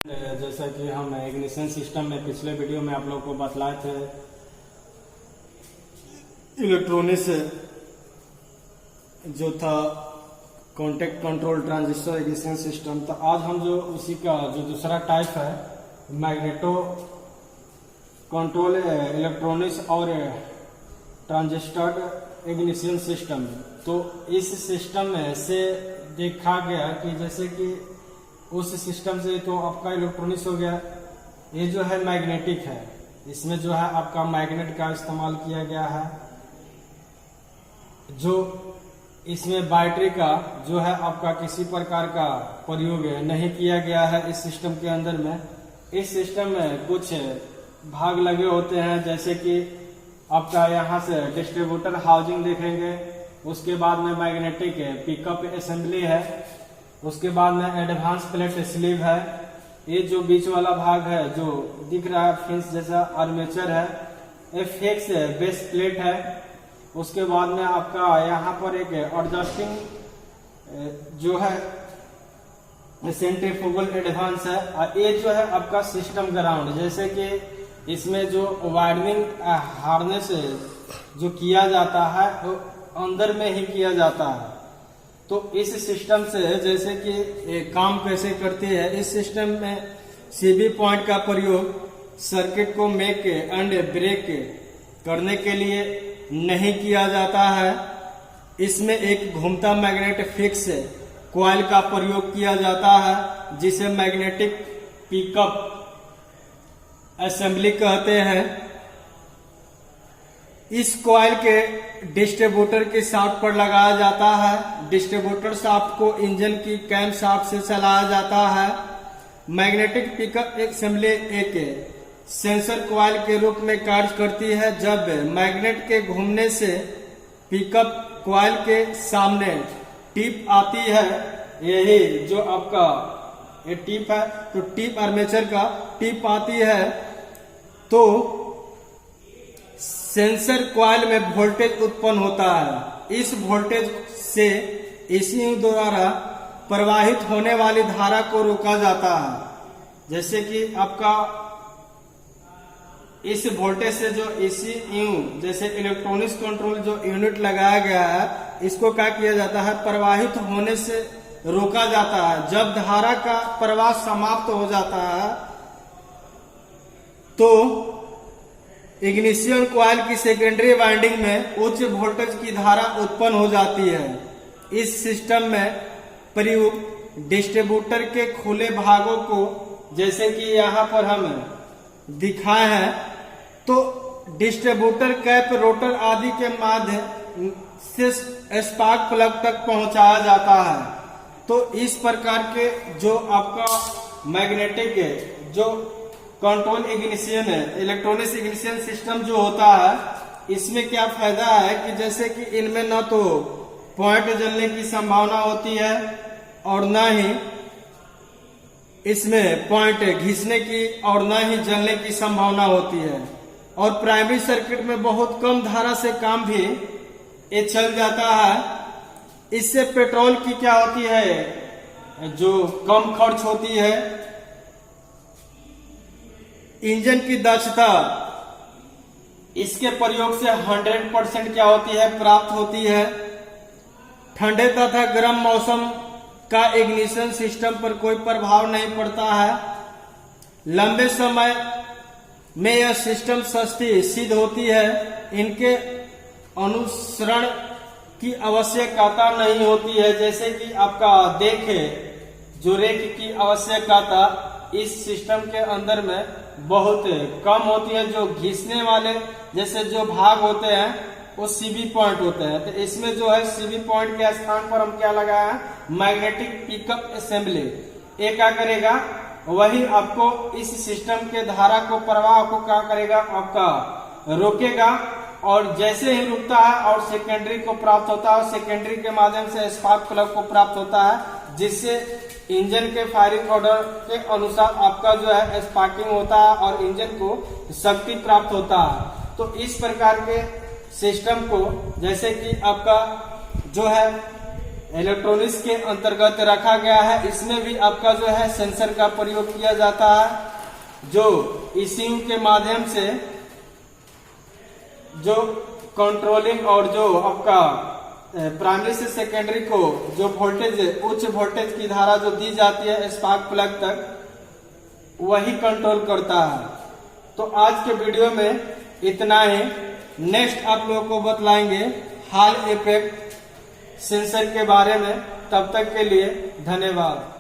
जैसा कि हम इग्निशन सिस्टम में पिछले वीडियो में आप लोगों को बतलाए थे इलेक्ट्रॉनिक्स जो था contact control transistor ignition system. तो आज हम जो उसी का जो दूसरा टाइप है मैग्नेटो कंट्रोल इलेक्ट्रॉनिक्स और ट्रांजिस्टर इग्निशन सिस्टम। तो इस सिस्टम में से देखा गया कि जैसे कि उस सिस्टम से तो आपका इलेक्ट्रॉनिक्स हो गया, ये जो है मैग्नेटिक है, इसमें जो है आपका मैग्नेट का इस्तेमाल किया गया है। जो इसमें बैटरी का जो है आपका किसी प्रकार का प्रयोग नहीं किया गया है इस सिस्टम के अंदर में। इस सिस्टम में कुछ भाग लगे होते हैं, जैसे कि आपका यहाँ से डिस्ट्रीब्यूटर हाउसिंग देखेंगे, उसके बाद में मैग्नेटिक पिकअप असेंबली है, उसके बाद में एडवांस प्लेट स्लीव है, ये जो बीच वाला भाग है जो दिख रहा है फिंस जैसा आर्मेचर है, एफएक्स बेस प्लेट है। उसके बाद में आपका यहाँ पर एक एडजस्टिंग जो है सेंट्रीफ्यूगल एडवांस है, और ये जो है आपका सिस्टम ग्राउंड, जैसे कि इसमें जो वायरिंग हार्नेस जो किया जाता है वो अंदर में ही किया जाता है। तो इस सिस्टम से जैसे कि काम कैसे करती है, इस सिस्टम में सीबी पॉइंट का प्रयोग सर्किट को मेक एंड ब्रेक करने के लिए नहीं किया जाता है। इसमें एक घूमता मैग्नेट फिक्स कॉइल का प्रयोग किया जाता है, जिसे मैग्नेटिक पिकअप असेंबली कहते हैं। इस कॉइल के डिस्ट्रीब्यूटर के शाफ्ट पर लगाया जाता है। डिस्ट्रीब्यूटर शाफ्ट को इंजन की कैम शाफ्ट से चलाया जाता है। मैग्नेटिक पिकअप असेंबली एक सेंसर कॉइल के रूप में कार्य करती है। जब मैग्नेट के घूमने से पिकअप कॉइल के सामने टिप आती है, यही जो आपका ये टिप है, तो टिप आर्मेचर का टिप आती है, तो सेंसर कॉइल में वोल्टेज उत्पन्न होता है। इस वोल्टेज से एसी द्वारा प्रवाहित होने वाली धारा को रोका जाता है। जैसे कि आपका इस वोल्टेज से जो एसीयू जैसे इलेक्ट्रॉनिक्स कंट्रोल जो यूनिट लगाया गया है, इसको क्या किया जाता है, प्रवाहित होने से रोका जाता है। जब धारा का प्रवाह समाप्त हो जाता है तो इग्निशन कॉइल की सेकेंडरी वाइंडिंग में उच्च वोल्टेज की धारा उत्पन्न हो जाती है। इस सिस्टम में प्रयुक्त डिस्ट्रीब्यूटर के खुले भागों को, जैसे कि यहाँ पर हम दिखाए हैं, तो डिस्ट्रीब्यूटर कैप रोटर आदि के माध्यम से स्पार्क प्लग तक पहुंचाया जाता है। तो इस प्रकार के जो आपका मैग्नेटिक जो कंट्रोल इग्निशन है, इलेक्ट्रॉनिक्स इग्निशन सिस्टम जो होता है, इसमें क्या फायदा है कि जैसे कि इनमें न तो पॉइंट जलने की संभावना होती है और न ही इसमें पॉइंट घिसने की और न ही जलने की संभावना होती है। और प्राइमरी सर्किट में बहुत कम धारा से काम भी ये चल जाता है। इससे पेट्रोल की क्या होती है, जो कम खर्च होती है। इंजन की दक्षता इसके प्रयोग से 100% क्या होती है, प्राप्त होती है। ठंडे तथा गर्म मौसम का इग्निशन सिस्टम पर कोई प्रभाव नहीं पड़ता है। लंबे समय में यह सिस्टम सस्ती सिद्ध होती है। इनके अनुसरण की आवश्यकता नहीं होती है, जैसे कि आपका देखे जो रेक की आवश्यकता इस सिस्टम के अंदर में बहुत कम होती है। जो घिसने वाले जैसे जो भाग होते हैं वो सीबी पॉइंट होते हैं। तो इसमें जो है सीबी पॉइंट के स्थान पर हम क्या लगाया है, मैग्नेटिक पिकअप असेंबली। ये क्या करेगा, वही आपको इस सिस्टम के धारा को प्रवाह को क्या करेगा, आपका रोकेगा। और जैसे ही रुकता है और सेकेंडरी को प्राप्त होता है, सेकेंडरी के माध्यम से स्पार्क प्लग को प्राप्त होता है, जिससे इंजन के फायरिंग ऑर्डर के अनुसार आपका जो है स्पार्किंग होता है और इंजन को शक्ति प्राप्त होता है। तो इस प्रकार के सिस्टम को, जैसे कि आपका जो है इलेक्ट्रॉनिक्स के अंतर्गत रखा गया है। इसमें भी आपका जो है सेंसर का प्रयोग किया जाता है, जो ECU के माध्यम से जो कंट्रोलिंग और जो आपका प्राइमरी से सेकेंडरी को जो वोल्टेज, उच्च वोल्टेज की धारा जो दी जाती है स्पार्क प्लग तक, वही कंट्रोल करता है। तो आज के वीडियो में इतना ही। नेक्स्ट आप लोगों को बतलाएंगे हॉल इफेक्ट सेंसर के बारे में। तब तक के लिए धन्यवाद।